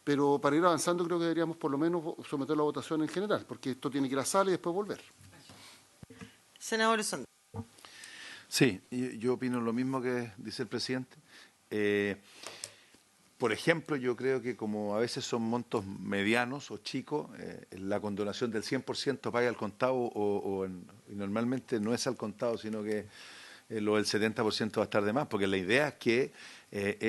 pero para ir avanzando creo que deberíamos por lo menos someterlo a votación en general, porque esto tiene que ir a sala y después volver. Senador Osondo. Sí, yo opino lo mismo que dice el presidente. Por ejemplo, yo creo que como a veces son montos medianos o chicos, la condonación del 100% paga al contado y normalmente no es al contado, sino que lo del 70% va a estar de más, porque la idea es que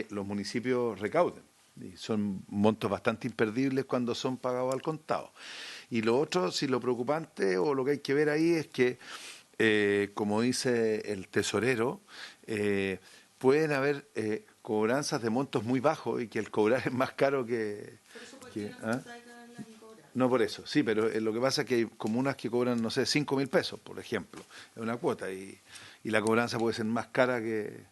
los municipios recauden. Y son montos bastante imperdibles cuando son pagados al contado. Y lo otro, si lo preocupante o lo que hay que ver ahí es que, como dice el tesorero, pueden haber cobranzas de montos muy bajos y que el cobrar es más caro que ¿ah? No por eso, sí, pero lo que pasa es que hay comunas que cobran, no sé, 5.000 pesos, por ejemplo, es una cuota, y la cobranza puede ser más cara que,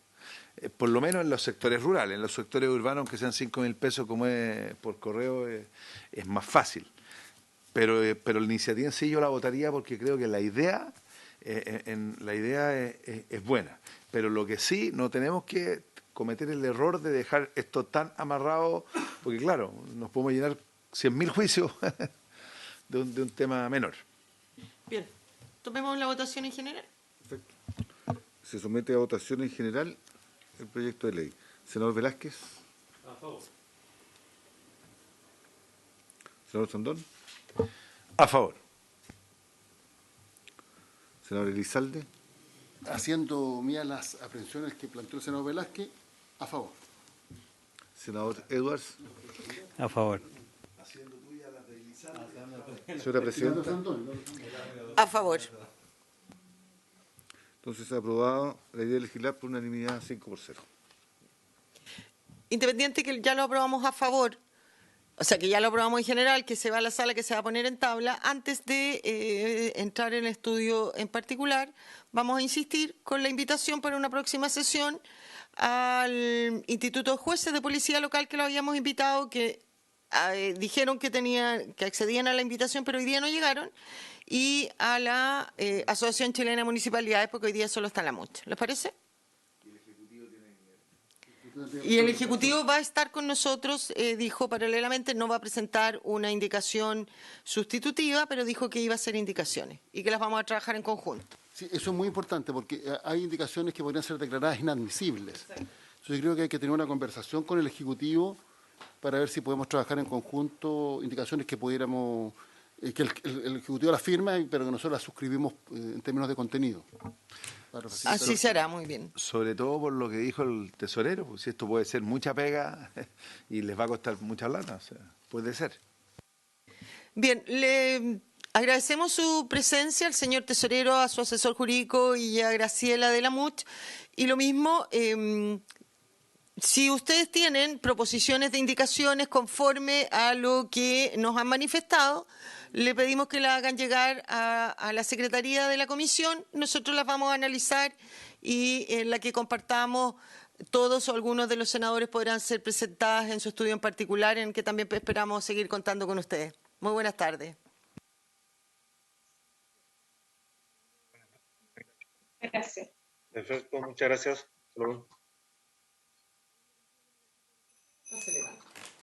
por lo menos en los sectores rurales. En los sectores urbanos, aunque sean 5.000 pesos como es por correo, es más fácil. Pero la iniciativa en sí yo la votaría porque creo que la idea es buena. Pero lo que sí, no tenemos que cometer el error de dejar esto tan amarrado, porque claro, nos podemos llenar 100.000 juicios de un tema menor. Bien, tomemos la votación en general. Perfecto. Se somete a votación en general el proyecto de ley. Senador Velázquez. A favor. Senador Sandón. A favor. Senador Elizalde. Haciendo mías las aprehensiones que planteó el senador Velázquez, a favor. Senador Edwards. A favor. Señora Presidenta. A favor. Entonces se ha aprobado la idea de legislar por unanimidad 5-0. Independiente que ya lo aprobamos a favor, o sea, que ya lo aprobamos en general, que se va a la sala, que se va a poner en tabla, antes de entrar en el estudio en particular, vamos a insistir con la invitación para una próxima sesión al Instituto de Jueces de Policía Local, que lo habíamos invitado, que dijeron que accedían a la invitación, pero hoy día no llegaron, y a la Asociación Chilena de Municipalidades, porque hoy día solo está la MUCH. ¿Les parece? Y el Ejecutivo va a estar con nosotros, dijo paralelamente, no va a presentar una indicación sustitutiva, pero dijo que iba a hacer indicaciones y que las vamos a trabajar en conjunto. Sí, eso es muy importante porque hay indicaciones que podrían ser declaradas inadmisibles. Entonces yo creo que hay que tener una conversación con el Ejecutivo para ver si podemos trabajar en conjunto indicaciones que pudiéramos, que el Ejecutivo las firma, pero que nosotros las suscribimos en términos de contenido. Así será, muy bien. Sobre todo por lo que dijo el tesorero, pues si esto puede ser mucha pega y les va a costar mucha plata, o sea, puede ser. Bien, le agradecemos su presencia al señor tesorero, a su asesor jurídico y a Graciela de la MUCH. Y lo mismo, si ustedes tienen proposiciones de indicaciones conforme a lo que nos han manifestado, le pedimos que la hagan llegar a la Secretaría de la Comisión. Nosotros las vamos a analizar y en la que compartamos todos o algunos de los senadores podrán ser presentadas en su estudio en particular, en que también esperamos seguir contando con ustedes. Muy buenas tardes. Gracias. Perfecto, muchas gracias. Hasta luego.